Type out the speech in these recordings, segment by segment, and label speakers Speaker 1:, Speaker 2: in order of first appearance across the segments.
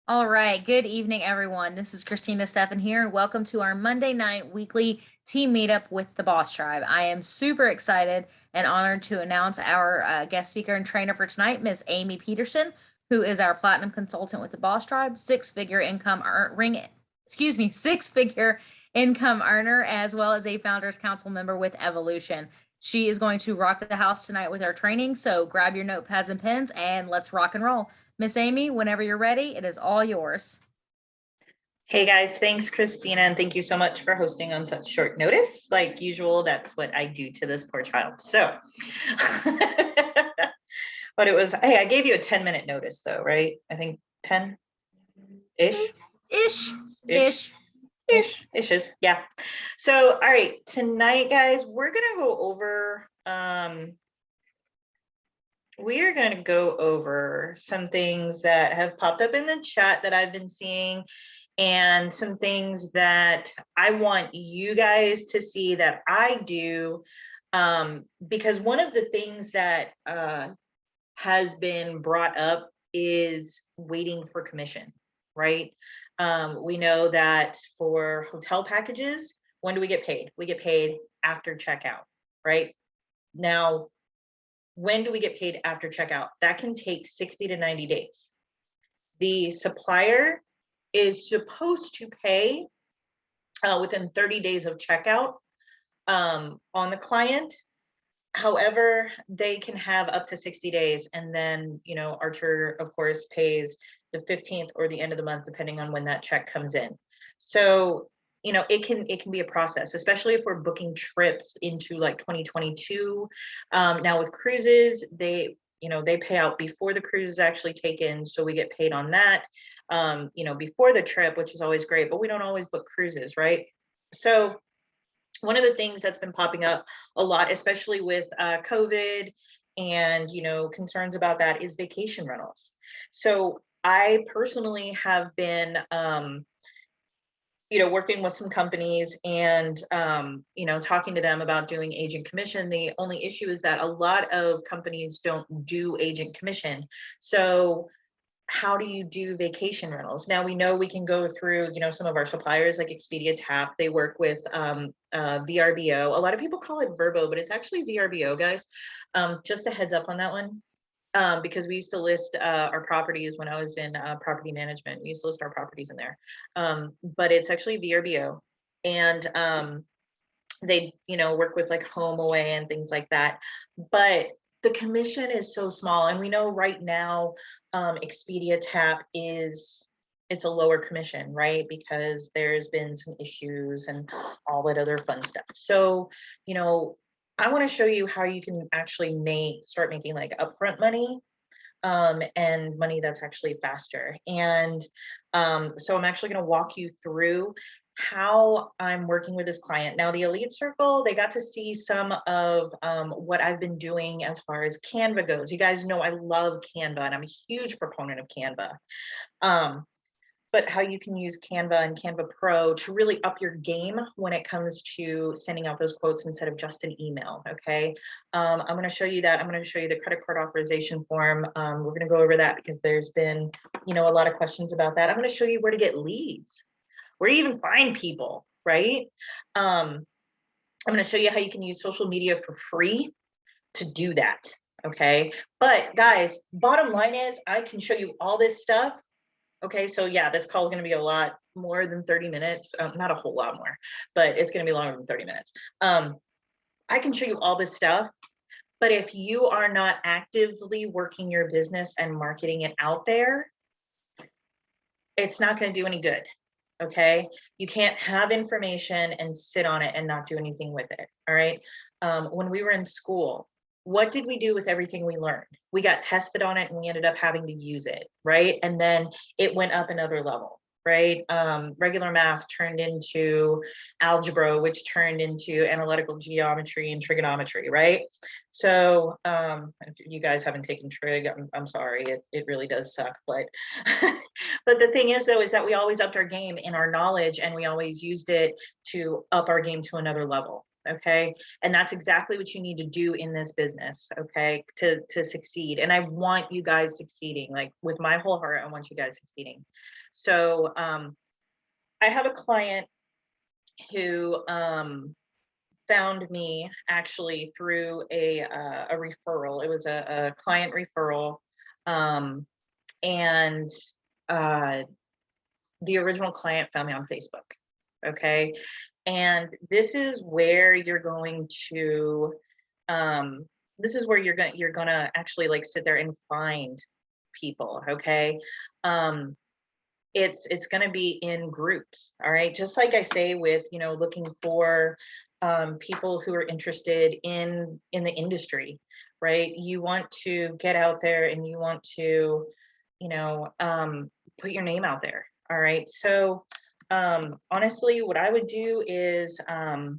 Speaker 1: All right. Good evening, everyone. This is Christina Steffen here, and welcome to our Monday night weekly team meetup with the Boss Tribe. I am super excited and honored to announce our guest speaker and trainer for tonight, Miss Amy Peterson, who is our platinum consultant with the Boss Tribe, six-figure income earner, as well as a founders council member with Evolution. She is going to rock the house tonight with our training. So grab your notepads and pens and let's rock and roll. Miss Amy, whenever you're ready, it is all yours.
Speaker 2: Hey guys, thanks Christina, and thank you so much for hosting on such short notice. Like usual, that's what I do to this poor child. So, but it was, hey, I gave you a 10-minute notice though, right? I think 10-ish?
Speaker 1: Ish.
Speaker 2: Ish. Ishes. Yeah. So, all right, tonight, guys, we're gonna go over some things that have popped up in the chat that I've been seeing, and some things that I want you guys to see that I do, because one of the things that has been brought up is waiting for commission, right? We know that for hotel packages, when do we get paid? We get paid after checkout, right? Now, when do we get paid after checkout? That can take 60 to 90 days. The supplier is supposed to pay within 30 days of checkout on the client. However, they can have up to 60 days. And then, Archer, of course, pays the 15th or the end of the month, depending on when that check comes in. So, it can be a process, especially if we're booking trips into like 2022. Now with cruises, they pay out before the cruise is actually taken. So we get paid on that, before the trip, which is always great, but we don't always book cruises, right? So one of the things that's been popping up a lot, especially with COVID and, concerns about that, is vacation rentals. So I personally have been, working with some companies and, talking to them about doing agent commission. The only issue is that a lot of companies don't do agent commission. So how do you do vacation rentals? Now we know we can go through, some of our suppliers like Expedia Tap. They work with VRBO. A lot of people call it Verbo, but it's actually VRBO, guys. Just a heads up on that one. Because we used to list our properties when I was in property management. We used to list our properties in there. But it's actually VRBO. And they, work with like HomeAway and things like that. But the commission is so small. And we know right now, Expedia Tap it's a lower commission, right? Because there's been some issues and all that other fun stuff. So, I want to show you how you can actually start making like upfront money, and money that's actually faster. And so I'm actually going to walk you through how I'm working with this client. Now, the Elite Circle, they got to see some of what I've been doing as far as Canva goes. You guys know I love Canva, and I'm a huge proponent of Canva. But how you can use Canva and Canva Pro to really up your game when it comes to sending out those quotes instead of just an email, okay? I'm gonna show you that. I'm gonna show you the credit card authorization form. We're gonna go over that because there's been, a lot of questions about that. I'm gonna show you where to get leads, where to even find people, right? I'm gonna show you how you can use social media for free to do that, okay? But guys, bottom line is I can show you all this stuff. Okay, so yeah, this call is going to be a lot more than 30 minutes. Not a whole lot more, but it's going to be longer than 30 minutes. I can show you all this stuff, but if you are not actively working your business and marketing it out there, it's not going to do any good. Okay, you can't have information and sit on it and not do anything with it. All right. When we were in school, what did we do with everything we learned? We got tested on it and we ended up having to use it, right? And then it went up another level, right? Regular math turned into algebra, which turned into analytical geometry and trigonometry, right? So if you guys haven't taken trig, I'm sorry, it really does suck, but but the thing is though, is that we always upped our game in our knowledge and we always used it to up our game to another level. okay? And that's exactly what you need to do in this business, okay, to succeed. And I want you guys succeeding, like with my whole heart, I want you guys succeeding. So I have a client who found me actually through a referral. It was a client referral, and the original client found me on Facebook. Okay, and this is where you're going to, this is where you're gonna actually like sit there and find people. Okay, it's going to be in groups. All right, just like I say with, you know, looking for people who are interested in the industry, right? You want to get out there and you want to, you know, put your name out there. All right, so honestly what I would do is let's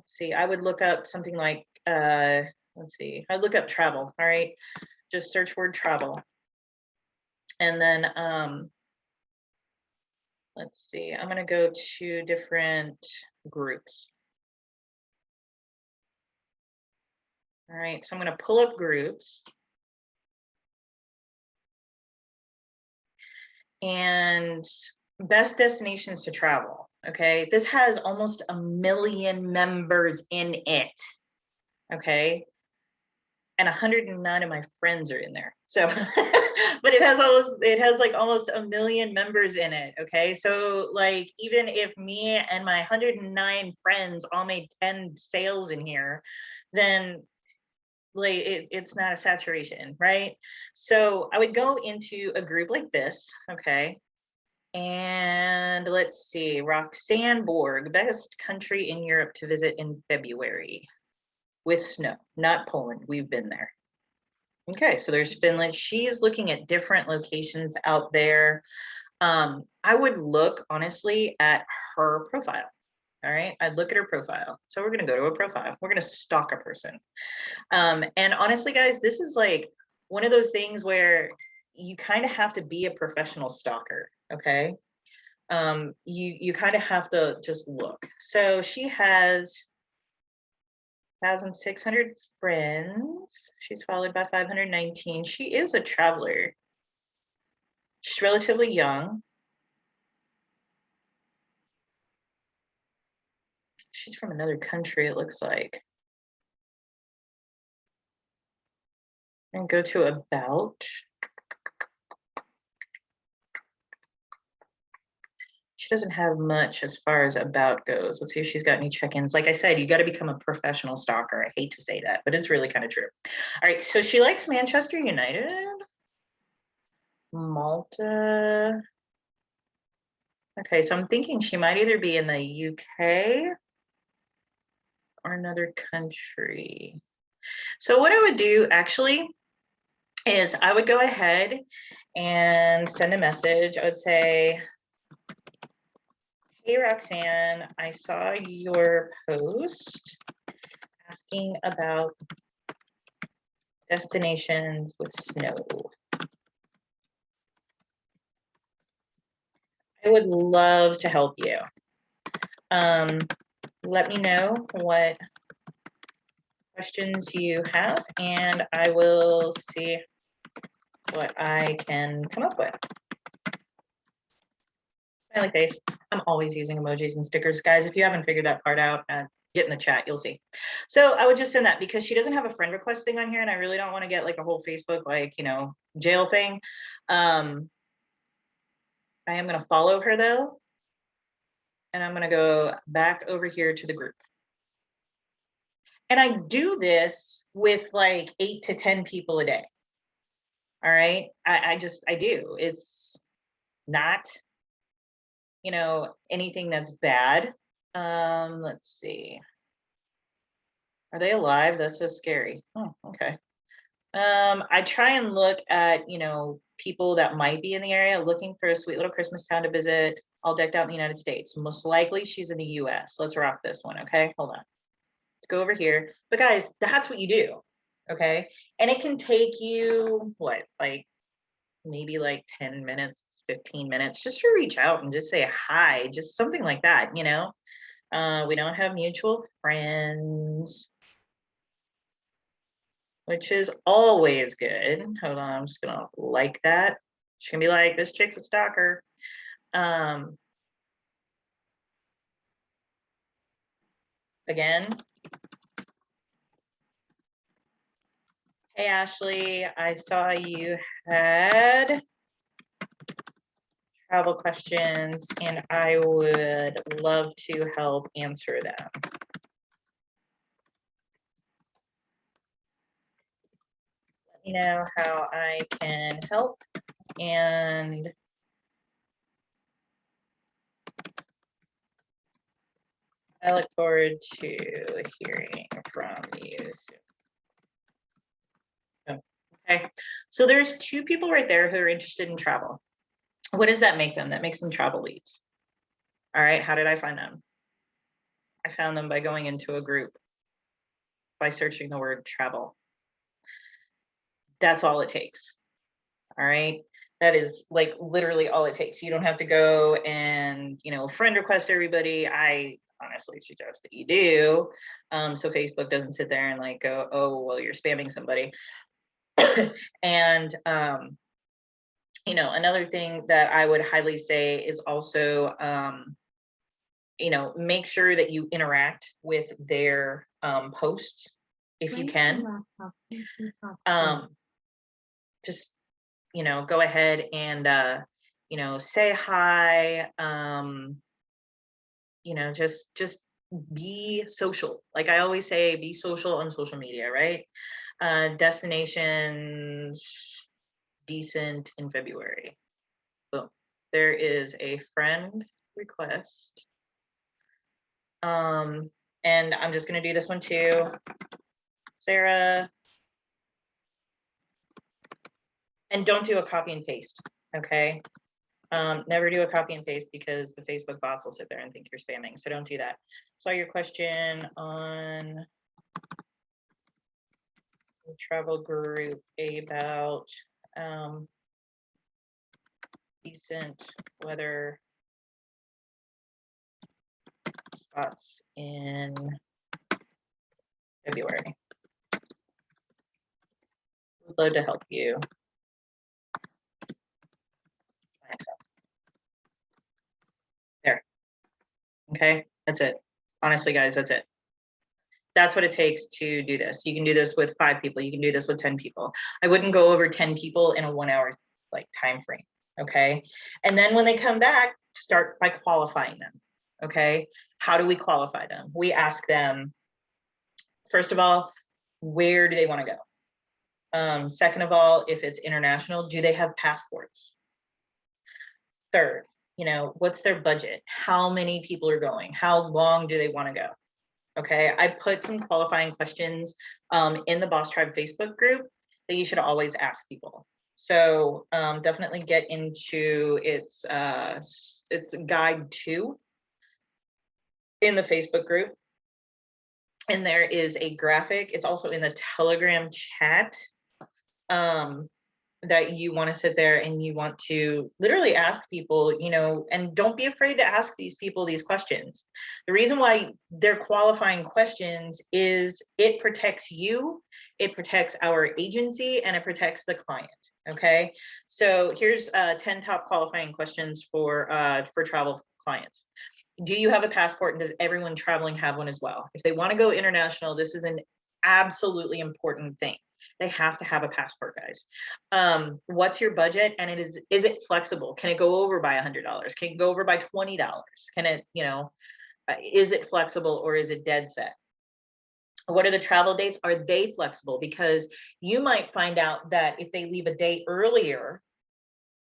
Speaker 2: see, I would look up something like let's see, I look up travel. All right, just search word travel, and then let's see, I'm going to go to different groups. All right, so I'm going to pull up groups. And best destinations to travel. Okay, this has almost 1 million members in it. Okay, and 109 of my friends are in there. So, but it has like almost 1 million members in it. Okay, so like even if me and my 109 friends all made 10 sales in here, then like it's not a saturation, right? So I would go into a group like this. Okay, and let's see, Roxanne Borg, best country in Europe to visit in February with snow, not Poland. We've been there. Okay, so there's Finland. She's looking at different locations out there. I would look honestly at her profile. All right, I'd look at her profile. So we're going to go to a profile. We're going to stalk a person. And honestly, guys, this is like one of those things where you kind of have to be a professional stalker. Okay, you kind of have to just look. So she has 1,600 friends. She's followed by 519. She is a traveler. She's relatively young. She's from another country, it looks like. And go to about. She doesn't have much as far as about goes. Let's see if she's got any check-ins. Like I said, you got to become a professional stalker. I hate to say that, but it's really kind of true. All right, so she likes Manchester United, Malta. Okay, so I'm thinking she might either be in the UK or another country. So what I would do actually is I would go ahead and send a message. I would say, hey, Roxanne, I saw your post asking about destinations with snow. I would love to help you. Let me know what questions you have, and I will see what I can come up with. Smiley face. I'm always using emojis and stickers. Guys, if you haven't figured that part out, get in the chat, you'll see. So I would just send that because she doesn't have a friend request thing on here, and I really don't want to get like a whole Facebook, like, you know, jail thing. I am going to follow her though, and I'm going to go back over here to the group. And I do this with like 8 to 10 people a day. All right. I do. It's not, you know, anything that's bad. Let's see. Are they alive? That's so scary. Oh, okay. I try and look at, you know, people that might be in the area looking for a sweet little Christmas town to visit, all decked out in the United States. Most likely she's in the US. Let's rock this one. Okay, hold on. Let's go over here. But guys, that's what you do. Okay. And it can take you what, like maybe like 10 minutes, 15 minutes just to reach out and just say hi, just something like that, you know? We don't have mutual friends, which is always good. Hold on, I'm just gonna like that. She's gonna be like, this chick's a stalker. Again. Hey, Ashley, I saw you had travel questions and I would love to help answer them. Let me know how I can help, and I look forward to hearing from you soon. Okay, so there's two people right there who are interested in travel. What does that make them? That makes them travel leads. All right, how did I find them? I found them by going into a group, by searching the word travel. That's all it takes. All right. That is like literally all it takes. You don't have to go and, friend request everybody. I honestly suggest that you do. So Facebook doesn't sit there and like go, oh, well, you're spamming somebody. And, another thing that I would highly say is also, make sure that you interact with their posts if you can. Just go ahead and say hi. Just be social. Like I always say, be social on social media, right? Destinations decent in February. Boom. There is a friend request. And I'm just gonna do this one too. Sarah. And don't do a copy and paste, okay? Never do a copy and paste because the Facebook bots will sit there and think you're spamming. So don't do that. Saw your question on the travel group about decent weather spots in February. Would love to help you. There. Okay, that's it. Honestly, guys, that's it. That's what it takes to do this. You can do this with 5 people. You can do this with 10 people. I wouldn't go over 10 people in a 1 hour time frame. Okay. And then when they come back, start by qualifying them. Okay. How do we qualify them? We ask them, first of all, where do they want to go? Second of all, if it's international, do they have passports? Third, what's their budget? How many people are going? How long do they want to go? Okay, I put some qualifying questions in the Boss Tribe Facebook group that you should always ask people. So definitely get into its guide 2 in the Facebook group. And there is a graphic. It's also in the Telegram chat that you want to sit there and you want to literally ask people, and don't be afraid to ask these people these questions. The reason why they're qualifying questions is it protects you, it protects our agency, and it protects the client. Okay, so here's 10 top qualifying questions for travel clients. Do you have a passport, and does everyone traveling have one as well? If they want to go international, this is an absolutely important thing. They have to have a passport, guys. What's your budget? And is it flexible? Can it go over by $100? Can it go over by $20? Can it, is it flexible or is it dead set? What are the travel dates? Are they flexible? Because you might find out that if they leave a day earlier,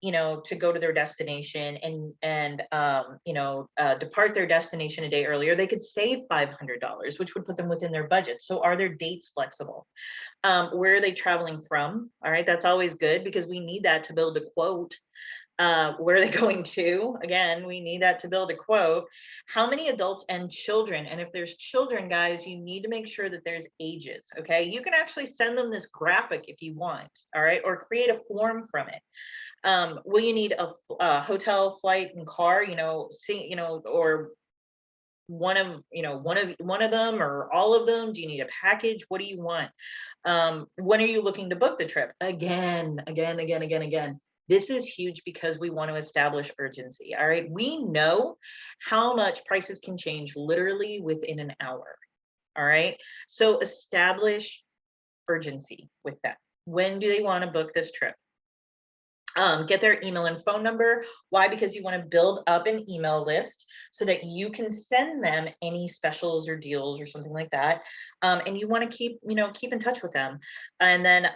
Speaker 2: to go to their destination and depart their destination a day earlier, they could save $500, which would put them within their budget. So are their dates flexible? Where are they traveling from? All right, that's always good because we need that to build a quote. Where are they going to? Again, we need that to build a quote. How many adults and children? And if there's children, guys, you need to make sure that there's ages. Okay, you can actually send them this graphic if you want. All right, or create a form from it. Will you need a hotel, flight, and car? Or one of, one of them or all of them? Do you need a package? What do you want? When are you looking to book the trip? Again. This is huge because we want to establish urgency. All right. We know how much prices can change literally within an hour. All right. So establish urgency with that. When do they want to book this trip? Get their email and phone number. Why? Because you want to build up an email list so that you can send them any specials or deals or something like that. And you want to keep in touch with them. And then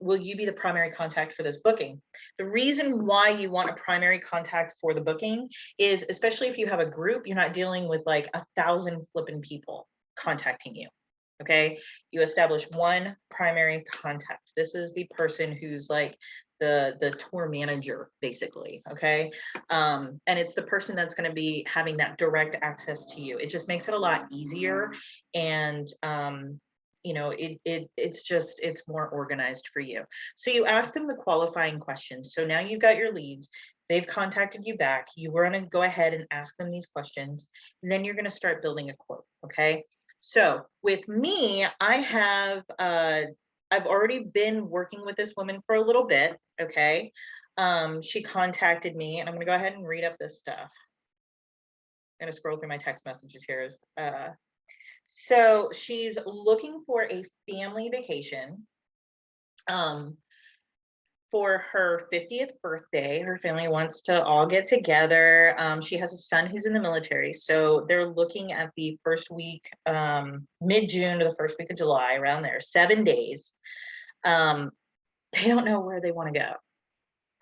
Speaker 2: will you be the primary contact for this booking? The reason why you want a primary contact for the booking is, especially if you have a group, you're not dealing with like 1,000 flipping people contacting you. Okay, you establish one primary contact. This is the person who's like the tour manager, basically. Okay, and it's the person that's going to be having that direct access to you. It just makes it a lot easier, and it's more organized for you. So you ask them the qualifying questions. So now you've got your leads. They've contacted you back. You were going to go ahead and ask them these questions, and then you're going to start building a quote. Okay. So with me, I've already been working with this woman for a little bit. Okay. She contacted me, and I'm gonna go ahead and read up this stuff. I'm gonna scroll through my text messages here. So she's looking for a family vacation. For her 50th birthday, her family wants to all get together. She has a son who's in the military, so they're looking at the first week, mid-June to the first week of July, around there, 7 days. They don't know where they want to go.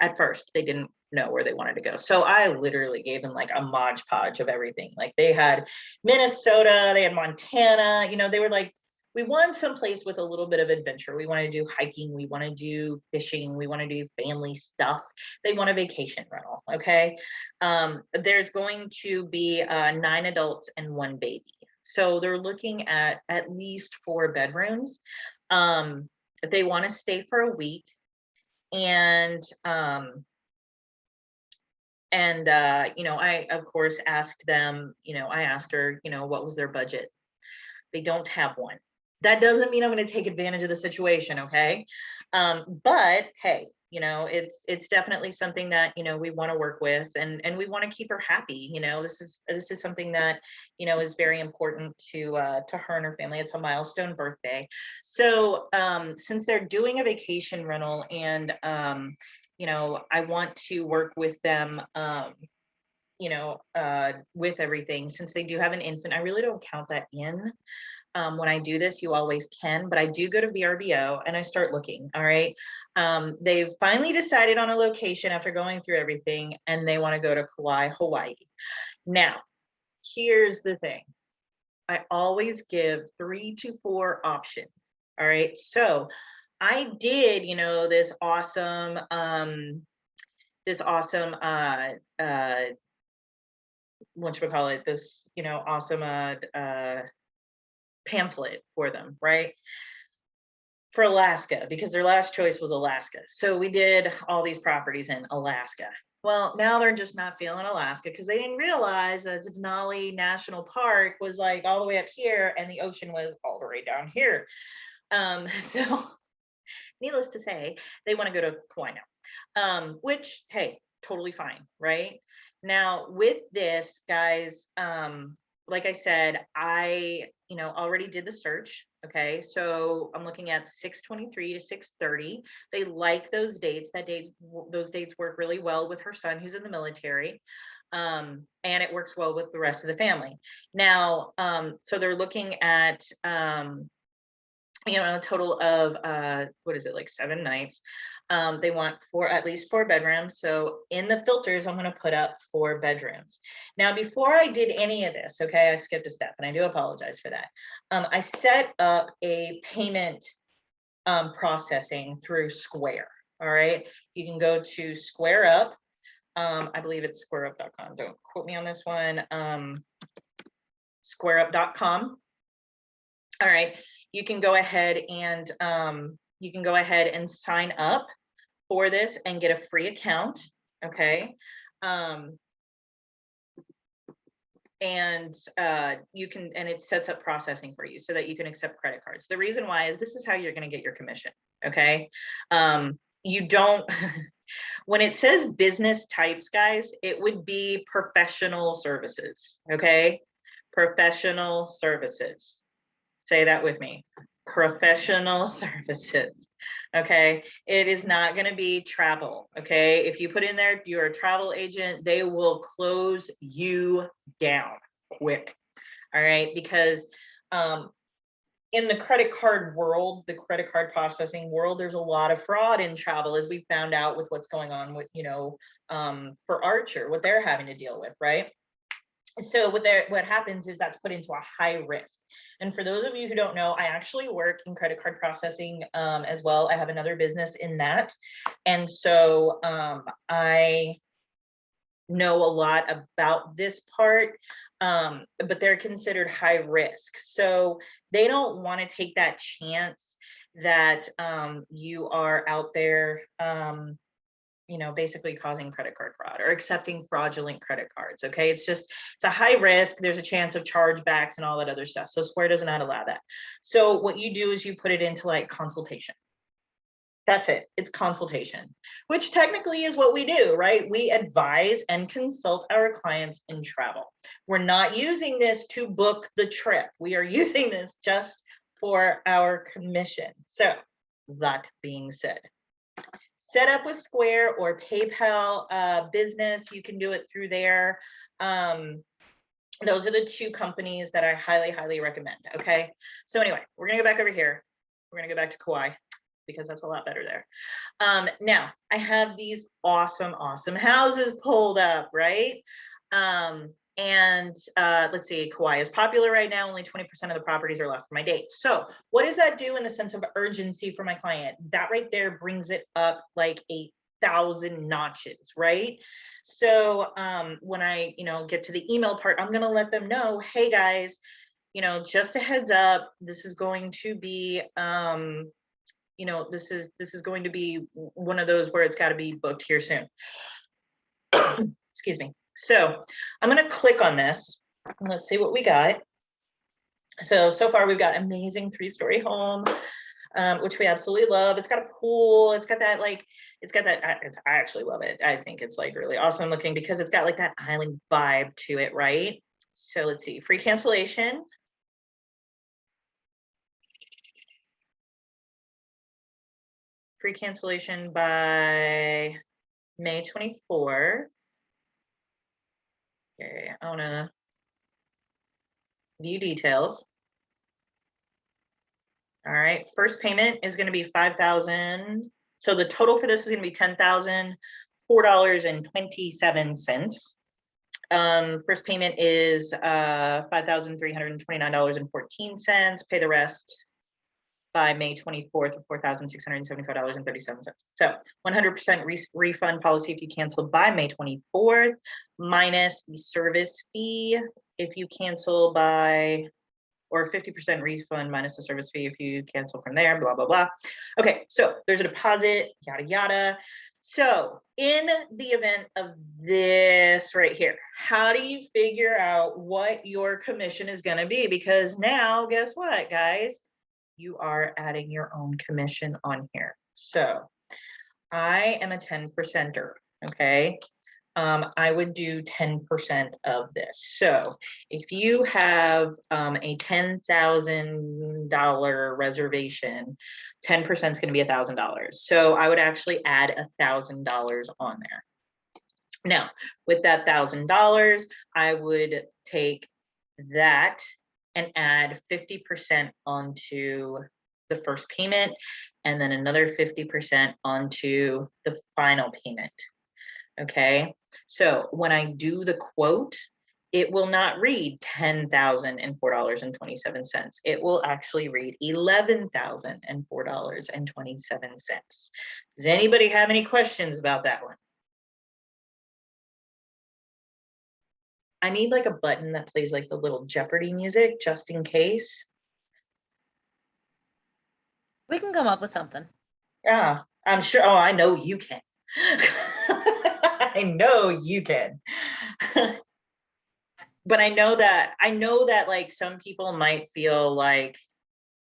Speaker 2: At first, they didn't know where they wanted to go. So I literally gave them like a Mod Podge of everything. Like they had Minnesota, they had Montana, they were like, we want someplace with a little bit of adventure. We want to do hiking. We want to do fishing. We want to do family stuff. They want a vacation rental. Okay. There's going to be 9 adults and 1 baby. So they're looking at least 4 bedrooms. They want to stay for a week. And I of course asked them, I asked her, what was their budget? They don't have one. That doesn't mean I'm going to take advantage of the situation. Okay. But hey, it's definitely something that, we want to work with, and we want to keep her happy. This is something that, is very important to her and her family. It's a milestone birthday. So, since they're doing a vacation rental, and, I want to work with them, with everything, since they do have an infant. I really don't count that in. When I do this, you always can, but I do go to VRBO and I start looking. All right. They've finally decided on a location after going through everything, and they want to go to Kauai, Hawaii. Now, here's the thing. I always give 3 to 4 options. All right. So I did, this awesome, whatchamacallit, this, awesome, pamphlet for them, right? For Alaska, because their last choice was Alaska. So we did all these properties in Alaska. Well, now they're just not feeling Alaska because they didn't realize that Denali National Park was like all the way up here and the ocean was all the way down here. So needless to say, they want to go to Kauai now, which, hey, totally fine, right? Now with this, guys, like I said, I, already did the search. Okay. So I'm looking at 6/23 to 6/30. They like those dates. Those dates work really well with her son who's in the military. And it works well with the rest of the family. Now, so they're looking at, a total of, what is it, like 7 nights. They want at least 4 bedrooms. So in the filters, I'm going to put up 4 bedrooms. Now, before I did any of this, okay, I skipped a step, and I do apologize for that. I set up a payment processing through Square. All right. You can go to Square Up. I believe it's squareup.com. Don't quote me on this one. Squareup.com. All right. You can go ahead and sign up for this and get a free account. Okay. and you can, and it sets up processing for you so that you can accept credit cards. The reason why is this is how you're going to get your commission. Okay. You don't, when it says business types, guys, it would be professional services. Okay. Professional services. Say that with me. Professional services. Okay. It is not going to be travel. Okay. If you put in there, you're a travel agent, they will close you down quick. All right. Because in the credit card world, the credit card processing world, there's a lot of fraud in travel, as we found out with what's going on with, for Archer, what they're having to deal with. Right. So what happens is that's put into a high risk. And for those of you who don't know, I actually work in credit card processing as well. I have another business in that. And so I know a lot about this part, but they're considered high risk. So they don't want to take that chance that you are out there basically causing credit card fraud or accepting fraudulent credit cards. Okay. It's a high risk. There's a chance of chargebacks and all that other stuff. So Square does not allow that. So what you do is you put it into like consultation. That's it. It's consultation, which technically is what we do, right? We advise and consult our clients in travel. We're not using this to book the trip. We are using this just for our commission. So that being said, set up with Square or PayPal business. You can do it through there. Those are the two companies that I highly, highly recommend. Okay. So anyway, we're going to go back over here. We're going to go back to Kauai because that's a lot better there. Now I have these awesome, awesome houses pulled up, right? Let's see, Kauai is popular right now. Only 20% of the properties are left for my date. So what does that do in the sense of urgency for my client? That right there brings it up like 1,000 notches, right? So when I, get to the email part, I'm going to let them know, hey guys, just a heads up, this is going to be, this is going to be one of those where it's got to be booked here soon. Excuse me. So I'm going to click on this and let's see what we got. So far we've got amazing 3-story home, which we absolutely love. It's got a pool. It's got that, I actually love it. I think it's like really awesome looking because it's got like that island vibe to it, right? So let's see, free cancellation. Free cancellation by May 24th. Okay, I want to view details. All right, first payment is going to be $5,000. So the total for this is going to be $10,004.27. First payment is $5,329.14. Pay the rest by May 24th of $4,675.37. So 100% refund policy if you cancel by May 24th, minus the service fee if you cancel by, or 50% refund minus the service fee if you cancel from there, blah, blah, blah. Okay, so there's a deposit, yada, yada. So in the event of this right here, how do you figure out what your commission is going to be? Because now, guess what, guys? You are adding your own commission on here. So I am a 10%er, okay? I would do 10% of this. So if you have a $10,000 reservation, 10% is going to be $1,000. So I would actually add $1,000 on there. Now, with that $1,000, I would take that and add 50% onto the first payment, and then another 50% onto the final payment. Okay, so when I do the quote, it will not read $10,004.27. It will actually read $11,004.27. Does anybody have any questions about that one? I need like a button that plays like the little Jeopardy music just in case.
Speaker 1: We can come up with something.
Speaker 2: Yeah, I'm sure. Oh, I know you can. I know you can. but I know that like some people might feel like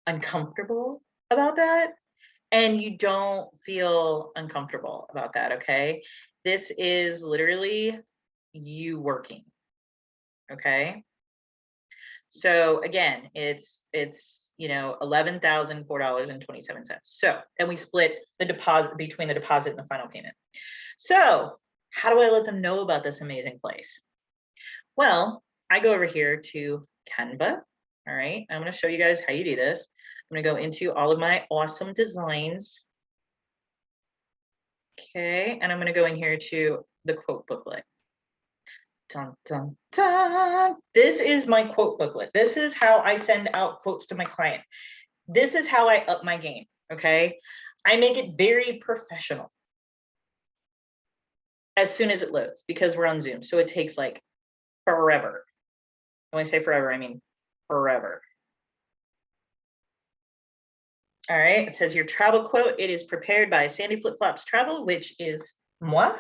Speaker 2: uncomfortable about that, and you don't feel uncomfortable about that, okay? This is literally you working, okay? So again, it's $11,004.27. So, and we split the deposit between the deposit and the final payment. So how do I let them know about this amazing place? Well, I go over here to Canva. All right, I'm going to show you guys how you do this. I'm going to go into all of my awesome designs. Okay, and I'm going to go in here to the quote booklet. Dun, dun, dun. This is my quote booklet. This is how I send out quotes to my client. This is how I up my game. Okay, I make it very professional as soon as it loads because we're on Zoom, so it takes like forever. When I say forever, I mean forever. All right, it says your travel quote. It is prepared by Sandy Flip Flops Travel, which is moi.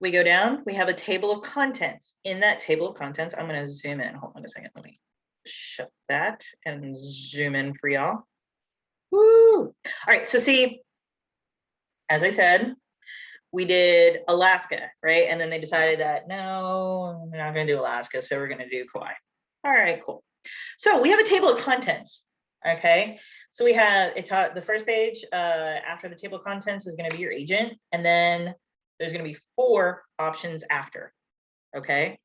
Speaker 2: We go down, we have a table of contents. In that table of contents, I'm going to zoom in. Hold on a second. Let me shut that and zoom in for y'all. Woo! All right, so see, as I said, we did Alaska, right? And then they decided that, no, we're not going to do Alaska, so we're going to do Kauai. All right, cool. So we have a table of contents, okay? So we have, the first page after the table of contents is going to be your agent, and then there's going to be 4 options after, okay?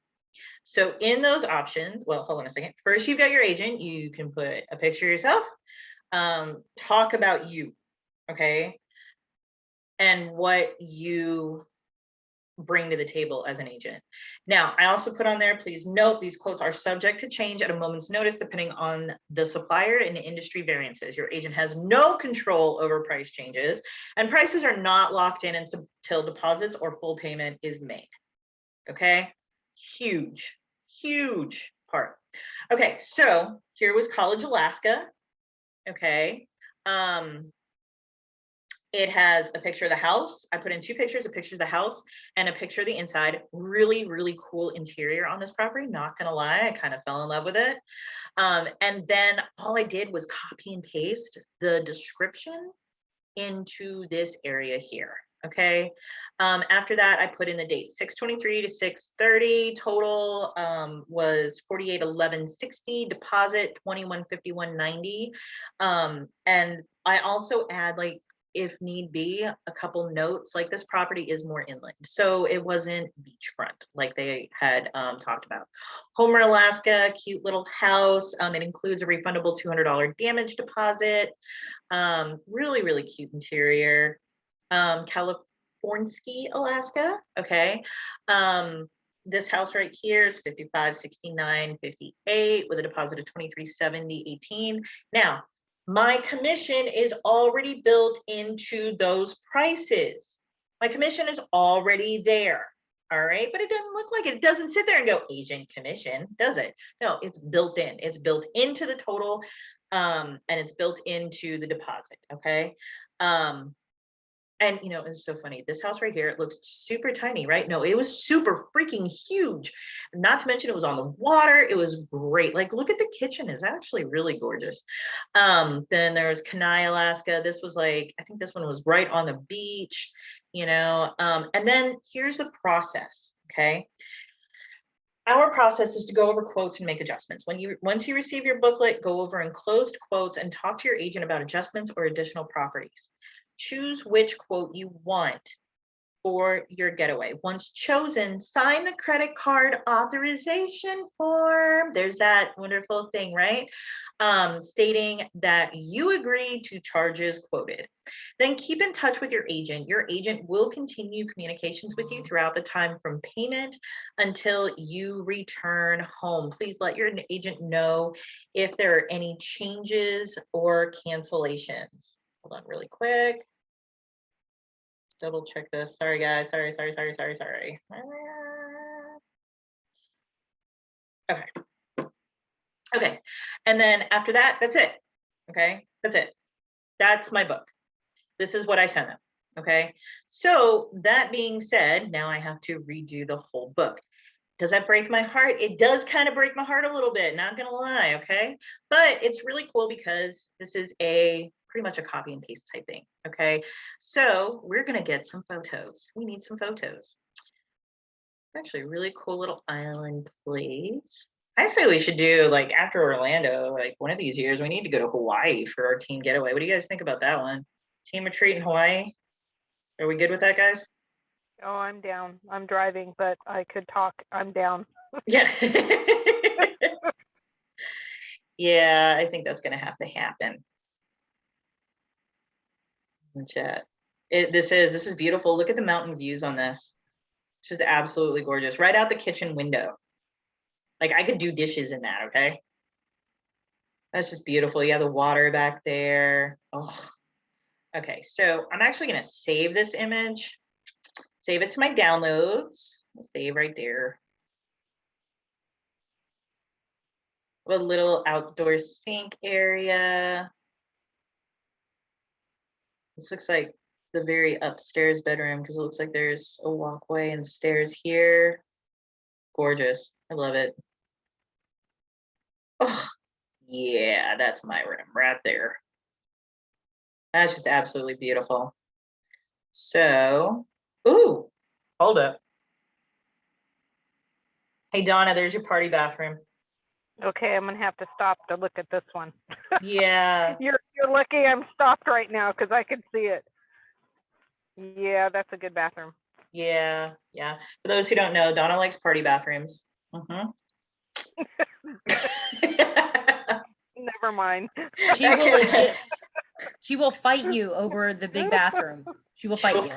Speaker 2: So in those options, well, hold on a second. First, you've got your agent. You can put a picture of yourself, talk about you, okay? And what you bring to the table as an agent. Now, I also put on there, please note these quotes are subject to change at a moment's notice depending on the supplier and industry variances. Your agent has no control over price changes, and prices are not locked in until deposits or full payment is made. Okay, huge, huge part. Okay, so here was College, Alaska. Okay, it has a picture of the house. I put in 2 pictures, a picture of the house and a picture of the inside. Really, really cool interior on this property. Not gonna lie, I kind of fell in love with it. And then all I did was copy and paste the description into this area here. Okay. After that, I put in the date 6/23 to 6/30. Total was 48,1160. Deposit 2151.90. And I also add, like, if need be, a couple notes, like this property is more inland, so it wasn't beachfront like they had talked about. Homer, Alaska, cute little house. It includes a refundable $200 damage deposit. Really, really cute interior. California, Alaska. Okay. This house right here is 5569.58 with a deposit of 2370.18. Now, my commission is already built into those prices. My commission is already there. All right, but it doesn't look like it. It doesn't sit there and go agent commission, does it? No, it's built in. It's built into the total, and it's built into the deposit. Okay. And it's so funny. This house right here, it looks super tiny, right? No, it was super freaking huge. Not to mention it was on the water. It was great. Like, look at the kitchen. It's actually really gorgeous. Then there's Kenai, Alaska. This was like, I think this one was right on the beach, and then here's the process. Okay. Our process is to go over quotes and make adjustments. Once you receive your booklet, go over enclosed quotes and talk to your agent about adjustments or additional properties. Choose which quote you want for your getaway. Once chosen, sign the credit card authorization form. There's that wonderful thing, right? Stating that you agree to charges quoted. Then keep in touch with your agent. Your agent will continue communications with you throughout the time from payment until you return home. Please let your agent know if there are any changes or cancellations. Hold on really quick. Double check this. Sorry, guys. Sorry. Okay. Okay. And then after that, that's it. Okay. That's it. That's my book. This is what I sent them. Okay. So that being said, now I have to redo the whole book. Does that break my heart? It does kind of break my heart a little bit, not gonna lie, okay? But it's really cool because this is a pretty much a copy and paste type thing, okay? So we're gonna get some photos. We need some photos. Actually, a really cool little island place. I say we should do like after Orlando, like one of these years, we need to go to Hawaii for our team getaway. What do you guys think about that one? Team retreat in Hawaii? Are we good with that, guys?
Speaker 3: Oh, I'm down. I'm driving, but I could talk. I'm down.
Speaker 2: Yeah. Yeah, I think that's gonna have to happen. In the chat. This is beautiful. Look at the mountain views on this. It's just absolutely gorgeous. Right out the kitchen window. Like I could do dishes in that, okay? That's just beautiful. You have the water back there. Oh, okay. So I'm actually gonna save this image, save it to my downloads. Save right there. A little outdoor sink area. This looks like the very upstairs bedroom because it looks like there's a walkway and stairs here. Gorgeous. I love it. Oh, yeah, that's my room right there. That's just absolutely beautiful. So, ooh, hold up. Hey, Donna, there's your party bathroom.
Speaker 3: Okay, I'm gonna have to stop to look at this one.
Speaker 2: Yeah.
Speaker 3: You're lucky I'm stopped right now because I can see it. Yeah, that's a good bathroom.
Speaker 2: Yeah. For those who don't know, Donna likes party bathrooms.
Speaker 3: Never mind.
Speaker 1: She will legit. She will fight you over the big bathroom. She will fight you.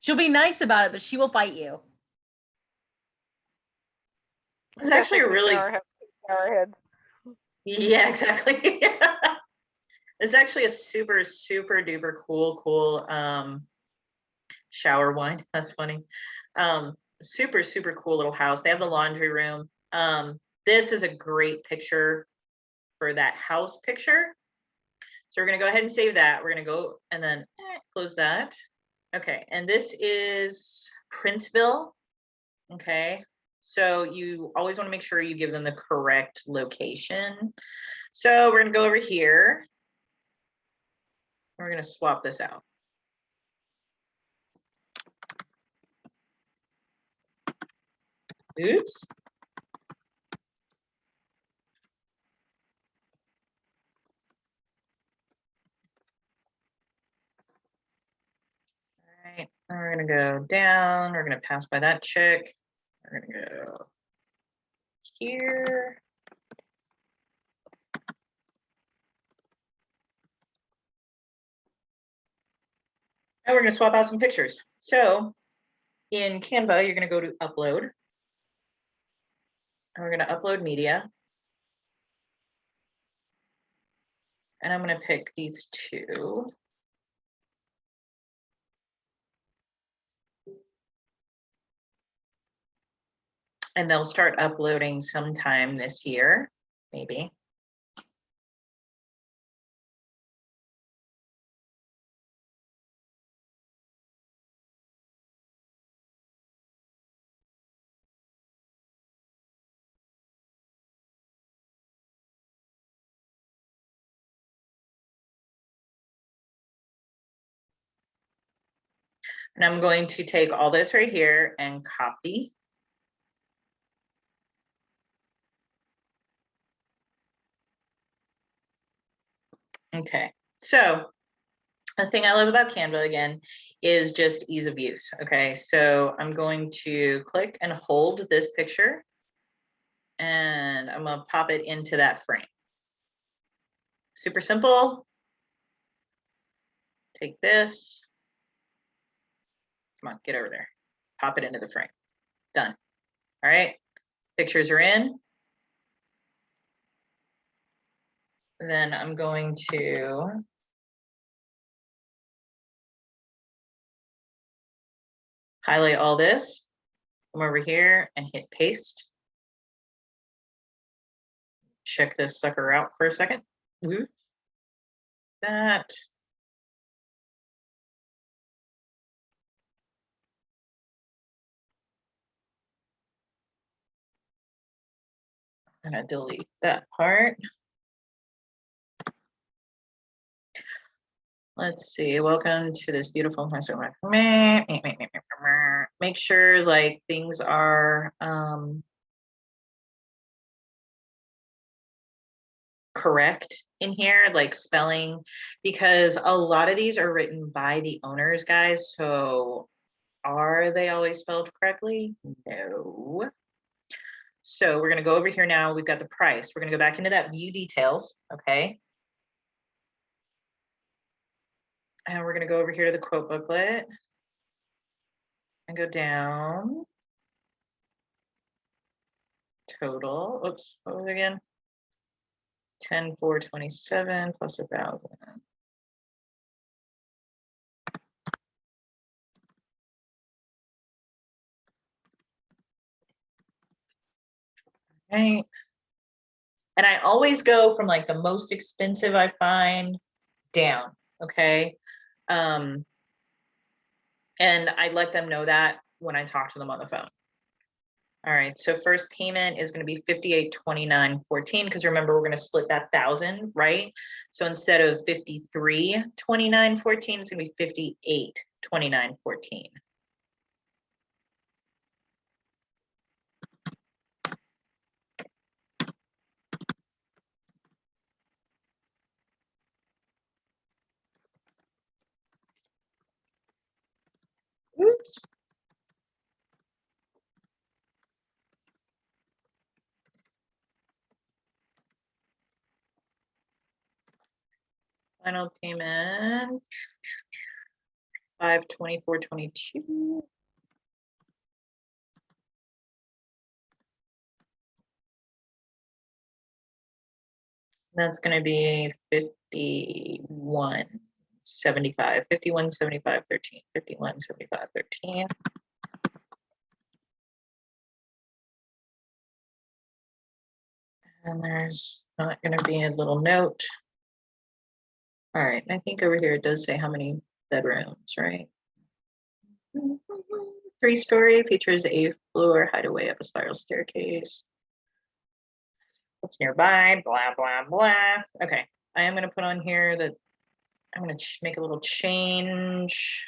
Speaker 1: She'll be nice about it, but she will fight you.
Speaker 2: It's actually a really.
Speaker 3: Shower heads.
Speaker 2: Yeah, exactly. It's actually a super, super duper cool shower wine. That's funny. Super, super cool little house. They have the laundry room. This is a great picture for that house picture. So we're gonna go ahead and save that. We're gonna go and then close that. Okay, and this is Princeville. Okay, so you always want to make sure you give them the correct location. So we're gonna go over here. We're gonna swap this out. Oops. All right, we're gonna go down. We're gonna pass by that chick. We're gonna go here. And we're gonna swap out some pictures. So in Canva, you're gonna go to upload. And we're gonna upload media. And I'm gonna pick these two. And they'll start uploading sometime this year, maybe. And I'm going to take all this right here and copy. Okay, so the thing I love about Canva again is just ease of use. Okay, so I'm going to click and hold this picture and I'm gonna pop it into that frame. Super simple. Take this. Come on, get over there. Pop it into the frame. Done. All right, pictures are in. And then I'm going to highlight all this, come over here and hit paste. Check this sucker out for a second. Oops. That. I'm gonna delete that part. Let's see, welcome to this beautiful master. Make sure like things are correct in here, like spelling, because a lot of these are written by the owners, guys. So are they always spelled correctly? No. So we're gonna go over here now. We've got the price. We're gonna go back into that view details, okay? And we're gonna go over here to the quote booklet and go down. Total, oops, what was it again? 10,427 plus 1,000. Right. And I always go from like the most expensive I find down, okay? And I let them know that when I talk to them on the phone. All right, so first payment is going to be 5829.14 because remember we're going to split that 1,000, right? So instead of 5329.14, it's going to be 5829.14. Oops. Final payment, 524.22. That's going to be 51.75, 51.75.13, 51.75.13. And there's not going to be a little note. All right, I think over here it does say how many bedrooms, right? 3-story, features a floor hideaway up a spiral staircase. What's nearby? Blah, blah, blah. Okay, I am going to put on here that I'm going to make a little change.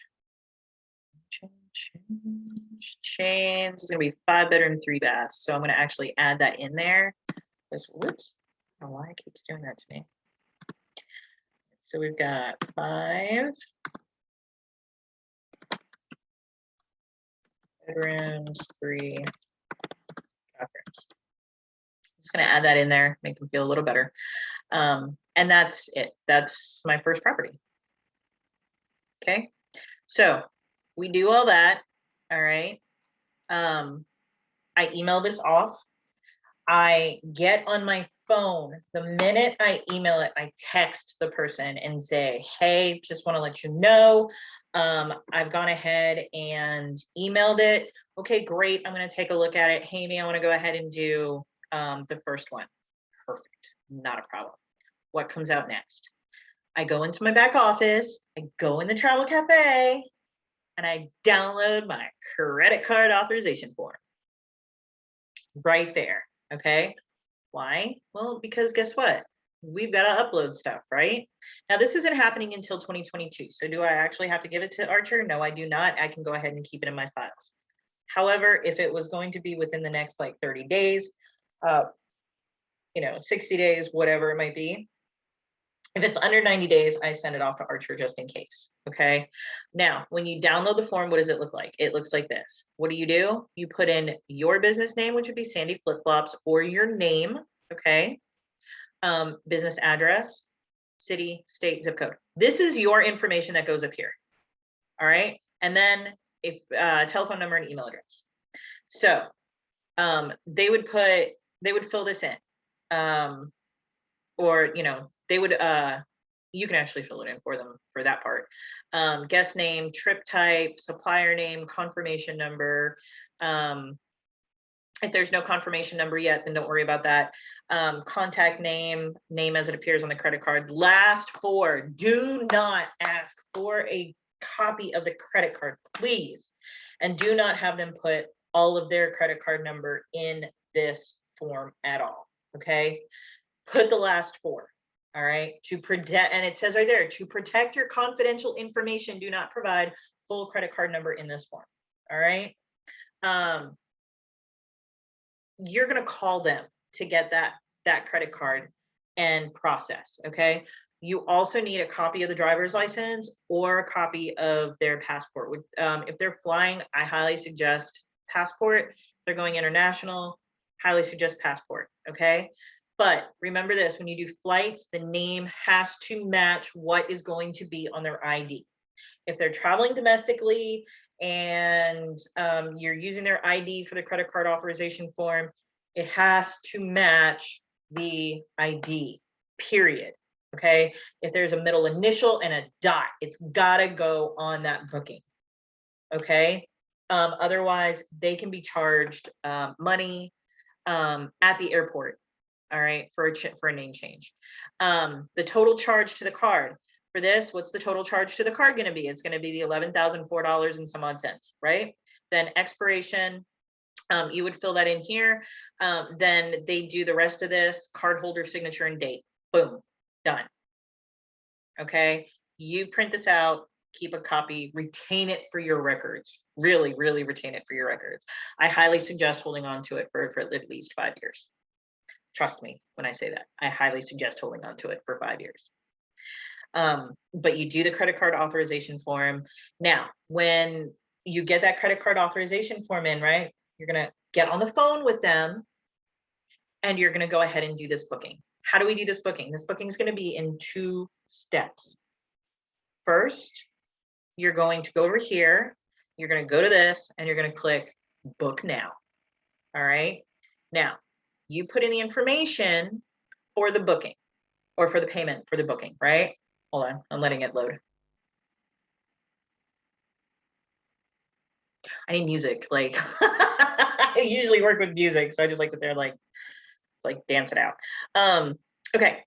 Speaker 2: Chains is going to be 5-bedroom, 3-bath. So I'm going to actually add that in there. Because, whoops, I don't know why it keeps doing that to me. So we've got 5 bedrooms, 3 bathrooms. Just going to add that in there, make them feel a little better. And that's it. That's my first property. Okay, so we do all that. All right. I email this off. I get on my phone. The minute I email it, I text the person and say, hey, just want to let you know, I've gone ahead and emailed it. Okay, great. I'm going to take a look at it. Hey, me, I want to go ahead and do the first one. Perfect. Not a problem. What comes out next? I go into my back office. I go in the travel cafe and I download my credit card authorization form. Right there. Okay. Why? Well, because guess what? We've got to upload stuff, right? Now, this isn't happening until 2022. So do I actually have to give it to Archer? No, I do not. I can go ahead and keep it in my files. However, if it was going to be within the next like 30 days, 60 days, whatever it might be, if it's under 90 days, I send it off to Archer just in case. Okay. Now, when you download the form, what does it look like? It looks like this. What do? You put in your business name, which would be Sandy Flip Flops, or your name. Okay. Business address, city, state, zip code. This is your information that goes up here. All right. And then if telephone number and email address. So they would fill this in. Or they would you can actually fill it in for them for that part. Guest name, trip type, supplier name, confirmation number. If there's no confirmation number yet, then don't worry about that. Contact name as it appears on the credit card. Last 4, do not ask for a copy of the credit card, please. And do not have them put all of their credit card number in this form at all. okay? Put the last four, all right? To protect, and it says right there, to protect your confidential information, do not provide full credit card number in this form, all right? You're gonna call them to get that credit card and process, okay? You also need a copy of the driver's license or a copy of their passport. If they're flying, I highly suggest passport. If they're going international, highly suggest passport, okay? But remember this, when you do flights, the name has to match what is going to be on their ID. If they're traveling domestically and you're using their ID for the credit card authorization form, it has to match the ID, period. Okay. If there's a middle initial and a dot, it's gotta go on that booking. Okay. Otherwise, they can be charged money at the airport. All right, for a name change. The total charge to the card for this, what's the total charge to the card going to be? It's going to be the $11,004 and some odd cents, right? Then expiration, you would fill that in here. Then they do the rest of this, cardholder signature and date. Boom, done. Okay, you print this out, keep a copy, retain it for your records. Really, really retain it for your records. I highly suggest holding on to it for at least 5 years. Trust me when I say that. I highly suggest holding on to it for 5 years. But you do the credit card authorization form. Now, when you get that credit card authorization form in, right, you're going to get on the phone with them and you're going to go ahead and do this booking. How do we do this booking? This booking is going to be in 2 steps. First, you're going to go over here, you're going to go to this, and you're going to click book now. All right. Now, you put in the information for the booking or for the payment for the booking, right? Hold on, I'm letting it load. I need music, like I usually work with music, so I just like that they're like dance it out. Okay.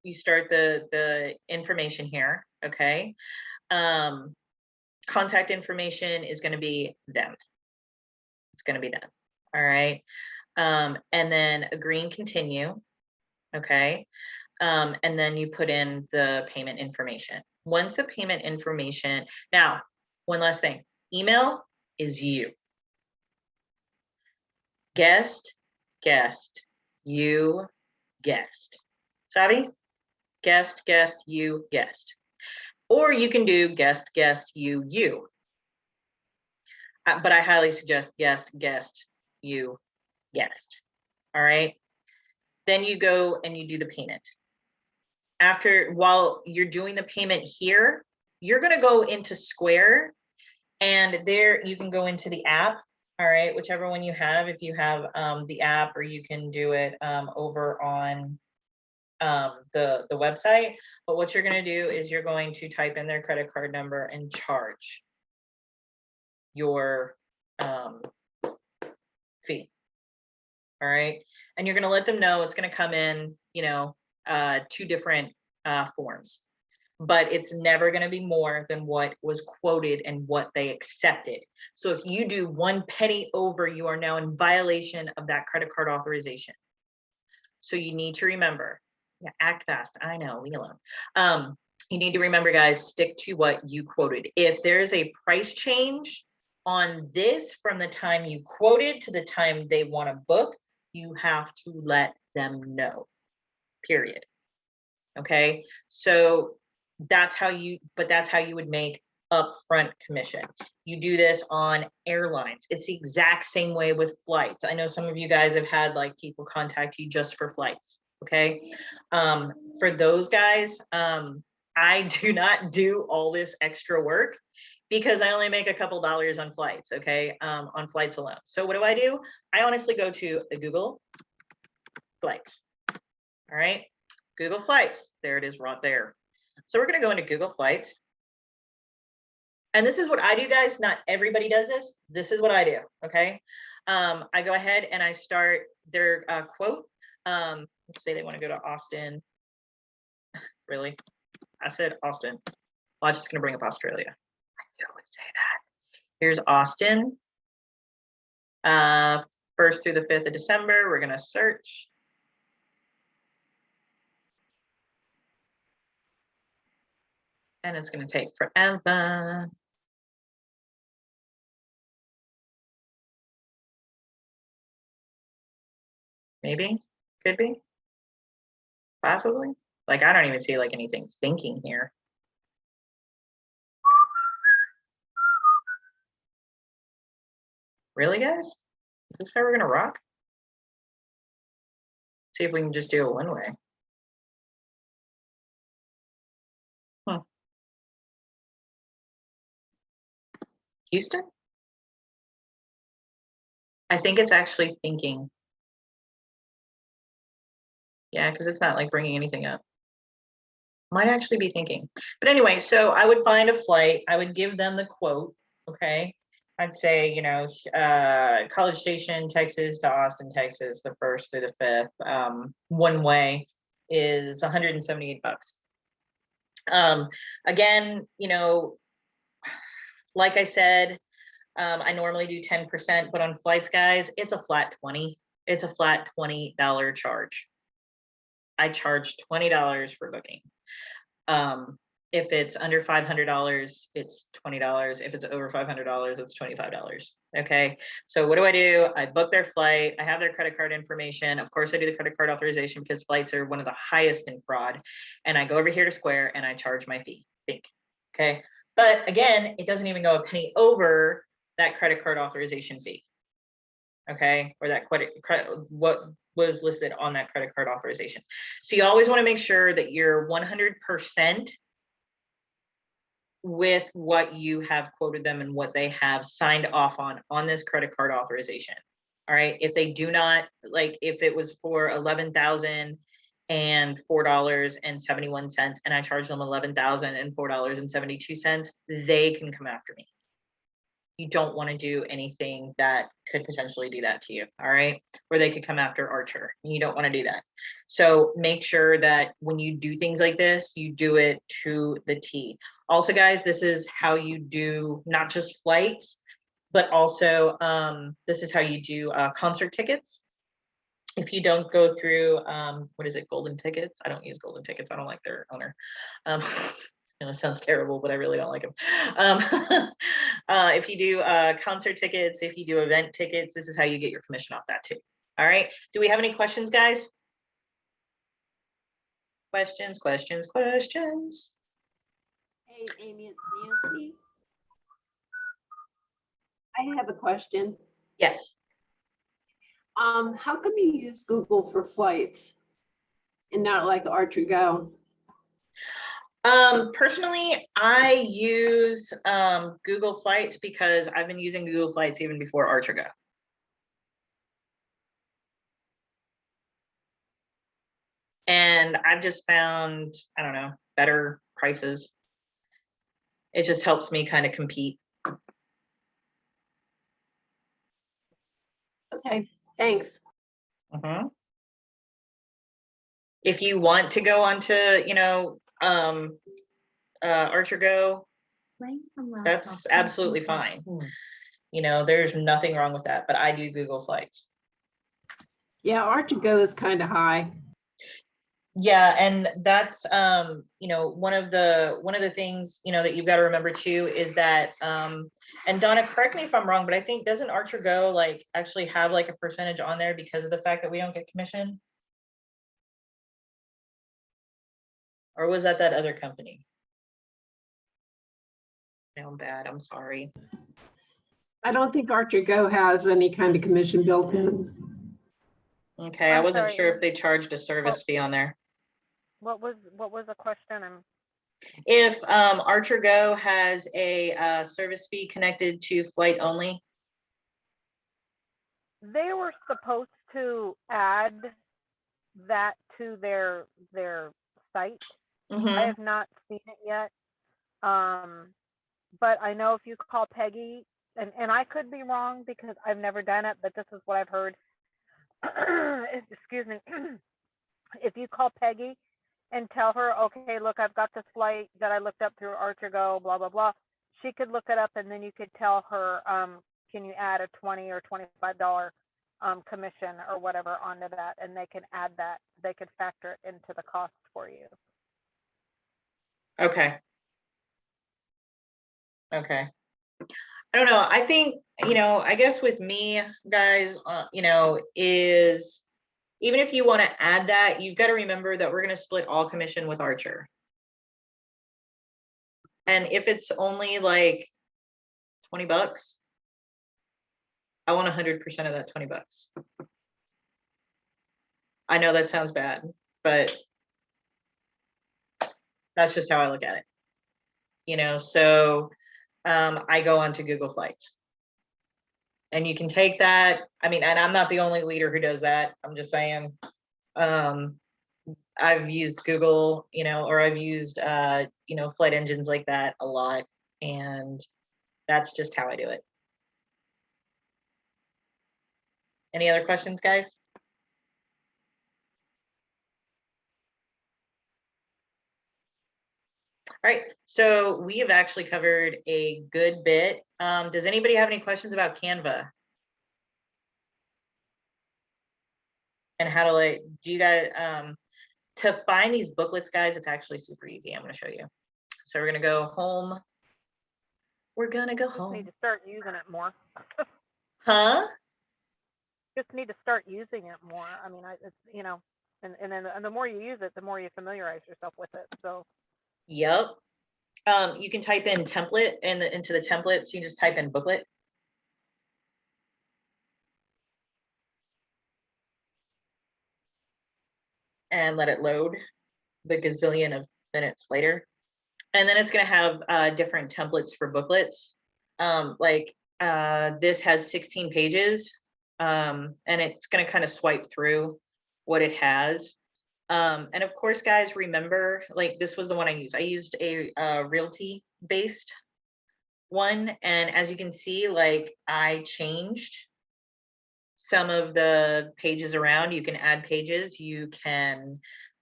Speaker 2: You start the information here, okay? Contact information is going to be them. It's going to be them. All right. And then agree and continue. Okay. And then you put in the payment information. Once the payment information, now, one last thing, email is you. Guest, you, guest. Savvy? Guest, you, guest. Or you can do guest, you. But I highly suggest guest, you, guest. All right. Then you go and you do the payment. While you're doing the payment here, you're going to go into Square, and there you can go into the app. All right, whichever one you have, if you have the app, or you can do it over on the website. But what you're going to do is you're going to type in their credit card number and charge your fee. All right, and you're going to let them know it's going to come in, 2 different forms, but it's never going to be more than what was quoted and what they accepted. So if you do 1 penny over, you are now in violation of that credit card authorization. So you need to remember, yeah, act fast. I know, leave alone. You need to remember, guys, stick to what you quoted. If there's a price change on this from the time you quoted to the time they want to book, you have to let them know, period. Okay, so that's how you would make upfront commission. You do this on airlines. It's the exact same way with flights. I know some of you guys have had like people contact you just for flights. Okay, for those guys, I do not do all this extra work because I only make a couple dollars on flights. Okay, on flights alone. So what do? I honestly go to Google Flights. All right, Google Flights. There it is, right there. So we're going to go into Google Flights. And this is what I do, guys. Not everybody does this. This is what I do. Okay. I go ahead and I start their quote. Let's say they want to go to Austin. Really? I said Austin. Well, I'm just going to bring up Australia. I knew I would say that. Here's Austin, 1st through the 5th of December. We're gonna search. And it's gonna take forever. Maybe, could be, possibly. Like, I don't even see like anything thinking here. Really, guys? Is this how we're gonna rock? See if we can just do it one way. Houston? I think it's actually thinking. Yeah, because it's not like bringing anything up. Might actually be thinking. But anyway, so I would find a flight. I would give them the quote. Okay. I'd say, you know, College Station, Texas to Austin, Texas, the 1st through the 5th. One way is $178. Again, you know, like I said, I normally do 10%, but on flights, guys, it's a flat 20. It's a flat $20 charge. I charge $20 for booking. If it's under $500, it's $20. If it's over $500, it's $25. Okay. So what do? I book their flight. I have their credit card information. Of course, I do the credit card authorization because flights are one of the highest in fraud. And I go over here to Square and I charge my fee. Think. Okay. But again, it doesn't even go a penny over that credit card authorization fee. Okay. Or that what was listed on that credit card authorization. So you always want to make sure that you're 100% with what you have quoted them and what they have signed off on this credit card authorization. All right. If they do not, like, if it was for $11,004.71 and I charge them $11,004.72, they can come after me. You don't want to do anything that could potentially do that to you. All right. Or they could come after Archer. You don't want to do that. So make sure that when you do things like this, you do it to the T. Also, guys, this is how you do not just flights, but also this is how you do concert tickets. If you don't go through, what is it, Golden Tickets? I don't use Golden Tickets. I don't like their owner. And it sounds terrible, but I really don't like them. If you do concert tickets, if you do event tickets, this is how you get your commission off that too. All right. Do we have any questions, guys? Questions.
Speaker 4: Hey, Amy, it's Nancy. I have a question.
Speaker 2: Yes.
Speaker 4: How come you use Google for flights and not like Archer Go?
Speaker 2: Personally, I use Google Flights because I've been using Google Flights even before Archer Go. And I've just found, I don't know, better prices. It just helps me kind of compete.
Speaker 4: Okay, thanks.
Speaker 2: If you want to go onto, you know, Archer Go, that's absolutely fine. You know, there's nothing wrong with that, but I do Google Flights.
Speaker 4: Yeah, Archer Go is kind of high.
Speaker 2: Yeah, and that's you know, one of the things, you know, that you've got to remember too is that and Donna, correct me if I'm wrong, but I think doesn't Archer Go like actually have like a percentage on there because of the fact that we don't get commission? Or was that other company? No, I'm bad. I'm sorry.
Speaker 4: I don't think Archer Go has any kind of commission built in.
Speaker 2: Okay, I
Speaker 3: I'm
Speaker 2: wasn't
Speaker 3: sorry.
Speaker 2: sure if they charged a service fee on there.
Speaker 3: What was the question?
Speaker 2: If Archer Go has a service fee connected to flight only.
Speaker 3: They were supposed to add that to their site. I have not seen it yet. But I know if you call Peggy, and I could be wrong because I've never done it, but this is what I've heard. Excuse me. If you call Peggy and tell her, okay, look, I've got this flight that I looked up through Archer Go, blah, blah, blah. She could look it up and then you could tell her, can you add a $20 or $25 commission or whatever onto that, and they can add that, they could factor it into the cost for you.
Speaker 2: Okay. Okay. I don't know. I think, I guess with me, guys, is even if you want to add that, you've got to remember that we're going to split all commission with Archer. And if it's only like $20, I want 100% of that $20. I know that sounds bad, but that's just how I look at it. So I go on to Google Flights. And you can take that. I mean, and I'm not the only leader who does that. I'm just saying, I've used Google, or I've used, flight engines like that a lot. And that's just how I do it. Any other questions, guys? All right, so we have actually covered a good bit. Does anybody have any questions about Canva? And how to do you guys, to find these booklets, guys, it's actually super easy. I'm gonna show you. So we're gonna go home. We're gonna go home.
Speaker 3: Need to start using it more.
Speaker 2: Huh?
Speaker 3: Just need to start using it more. I mean, it's, and then the more you use it, the more you familiarize yourself with it. So.
Speaker 2: Yep. You can type in template into the template. So you just type in booklet. And let it load the gazillion of minutes later. And then it's going to have different templates for booklets. This has 16 pages. And it's going to kind of swipe through what it has. And of course, guys, remember, this was the one I used. I used a realty based one. And as you can see, I changed some of the pages around. You can add pages, you can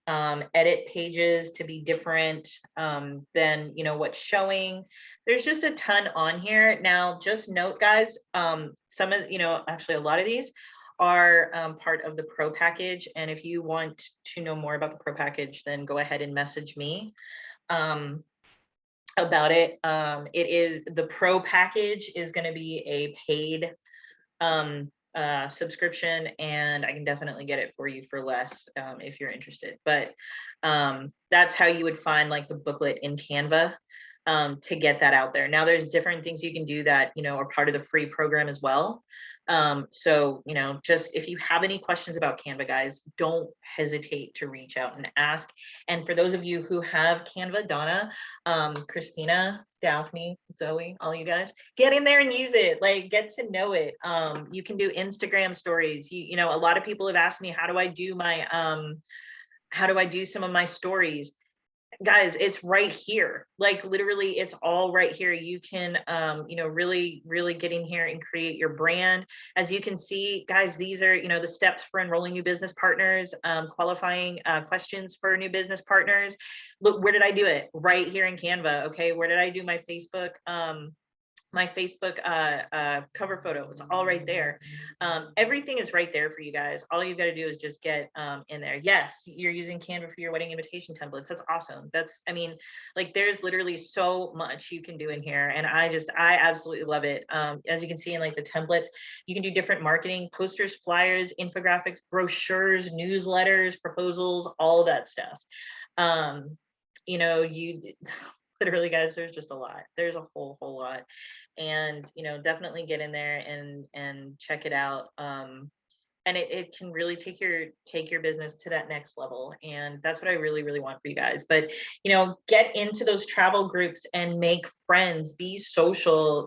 Speaker 2: edit pages to be different than what's showing. There's just a ton on here. Now, just note, guys, some of, actually a lot of these are part of the Pro package. And if you want to know more about the Pro package, then go ahead and message me about it. The Pro package is going to be a paid subscription, and I can definitely get it for you for less if you're interested. But that's how you would find the booklet in Canva to get that out there. Now there's different things you can do that are part of the free program as well. So just if you have any questions about Canva, guys, don't hesitate to reach out and ask. And for those of you who have Canva, Donna, Christina, Daphne, Zoe, all you guys, get in there and use it. Get to know it. You can do Instagram stories. A lot of people have asked me, how do I do some of my stories? Guys, it's right here. Literally, it's all right here. You can really get in here and create your brand. As you can see, guys, these are the steps for enrolling new business partners, qualifying questions for new business partners. Look, where did I do it? Right here in Canva. Okay, where did I do my Facebook cover photo? It's all right there. Everything is right there for you guys. All you've got to do is just get in there. Yes, you're using Canva for your wedding invitation templates. That's awesome. There's literally so much you can do in here, and I absolutely love it. As you can see in the templates, you can do different marketing, posters, flyers, infographics, brochures, newsletters, proposals, all that stuff. Literally, guys, there's just a lot. There's a whole lot. And definitely get in there and check it out. And it can really take your business to that next level. And that's what I really want for you guys. But get into those travel groups and make friends, be social,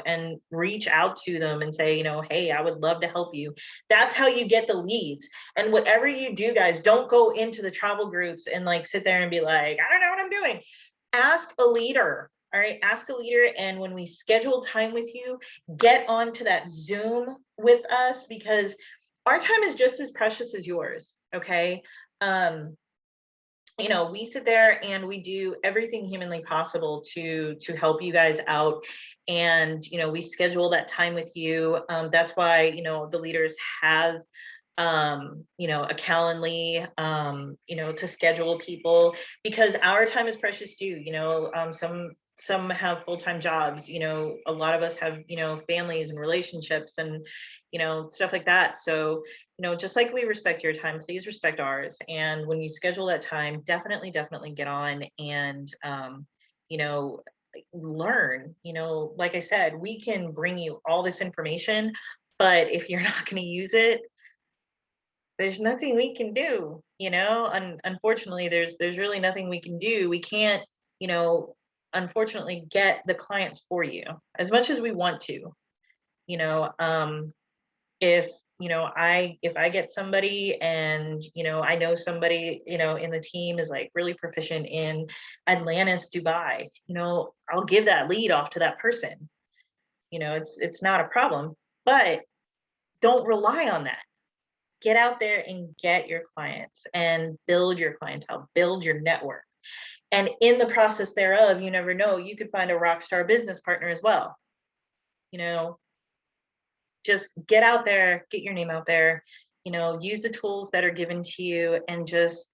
Speaker 2: and reach out to them and say, hey, I would love to help you. That's how you get the leads. And whatever you do, guys, don't go into the travel groups and sit there and be like, I don't know what I'm doing. Ask a leader. All right, ask a leader. And when we schedule time with you, get onto that Zoom with us, because our time is just as precious as yours. Okay. We sit there and we do everything humanly possible to help you guys out. and, you know, we schedule that time with you. That's why, you know, the leaders have, you know, a Calendly, you know, to schedule people, because our time is precious too. You know, some have full-time jobs, you know, a lot of us have, you know, families and relationships and, you know, stuff like that. So, you know, just like we respect your time, please respect ours. And when you schedule that time, definitely get on and, you know, learn. You know, like I said, we can bring you all this information, but if you're not going to use it, there's nothing we can do, you know. Unfortunately, there's really nothing we can do. We can't, you know, unfortunately get the clients for you as much as we want to, you know. If, you know, if I get somebody and, you know, I know somebody, you know, in the team is like really proficient in Atlantis, Dubai, you know, I'll give that lead off to that person. You know, it's not a problem, but don't rely on that. Get out there and get your clients and build your clientele, build your network. And in the process thereof, you never know, you could find a rock star business partner as well. You know, just get out there, get your name out there, you know, use the tools that are given to you and just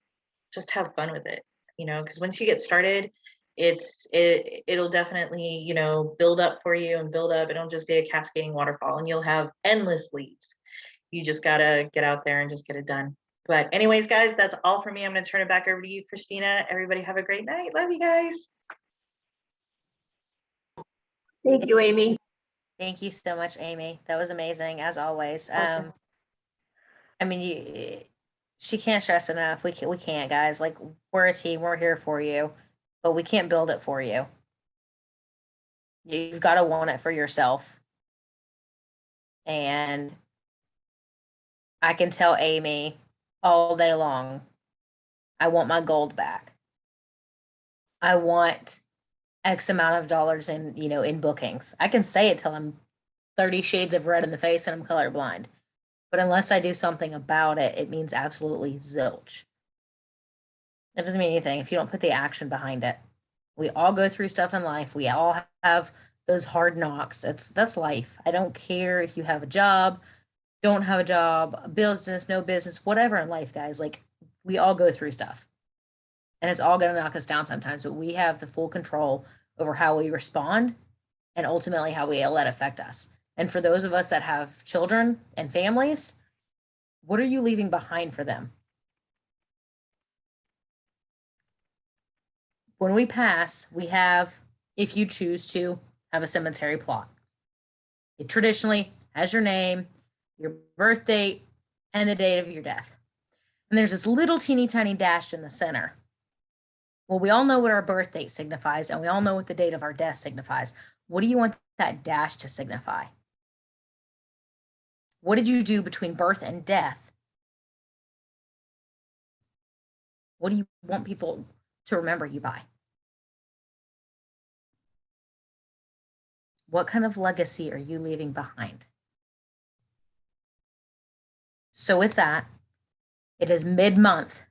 Speaker 2: have fun with it, you know, because once you get started, it'll definitely, you know, build up for you and build up. It'll just be a cascading waterfall and you'll have endless leads. You just gotta get out there and just get it done. But anyways, guys, that's all for me. I'm gonna turn it back over to you, Christina. Everybody have a great night. Love you guys.
Speaker 4: Thank you, Amy.
Speaker 1: Thank you so much, Amy. That was amazing, as always.
Speaker 2: Okay.
Speaker 1: I mean, she can't stress enough. We can't, guys. Like, we're a team. We're here for you, but we can't build it for you. You've got to want it for yourself. And I can tell Amy all day long, I want my gold back. I want X amount of dollars in, you know, in bookings. I can say it till I'm 30 shades of red in the face and I'm colorblind. But unless I do something about it, it means absolutely zilch. It doesn't mean anything if you don't put the action behind it. We all go through stuff in life. We all have those hard knocks. That's life. I don't care if you have a job, don't have a job, a business, no business, whatever in life, guys. Like, we all go through stuff. And it's all going to knock us down sometimes, but we have the full control over how we respond and ultimately how we let affect us. And for those of us that have children and families, what are you leaving behind for them? When we pass, we have, if you choose to, have a cemetery plot. It traditionally has your name, your birth date, and the date of your death. And there's this little teeny tiny dash in the center. Well, we all know what our birth date signifies, and we all know what the date of our death signifies. What do you want that dash to signify? What did you do between birth and death? What do you want people to remember you by? What kind of legacy are you leaving behind? So with that, it is mid-month.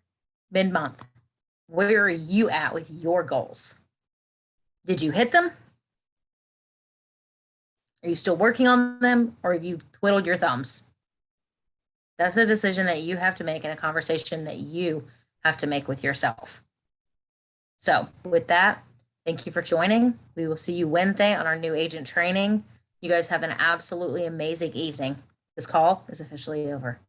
Speaker 1: Where are you at with your goals? Did you hit them? Are you still working on them, or have you twiddled your thumbs? That's a decision that you have to make and a conversation that you have to make with yourself. So with that, thank you for joining. We will see you Wednesday on our new agent training. You guys have an absolutely amazing evening. This call is officially over.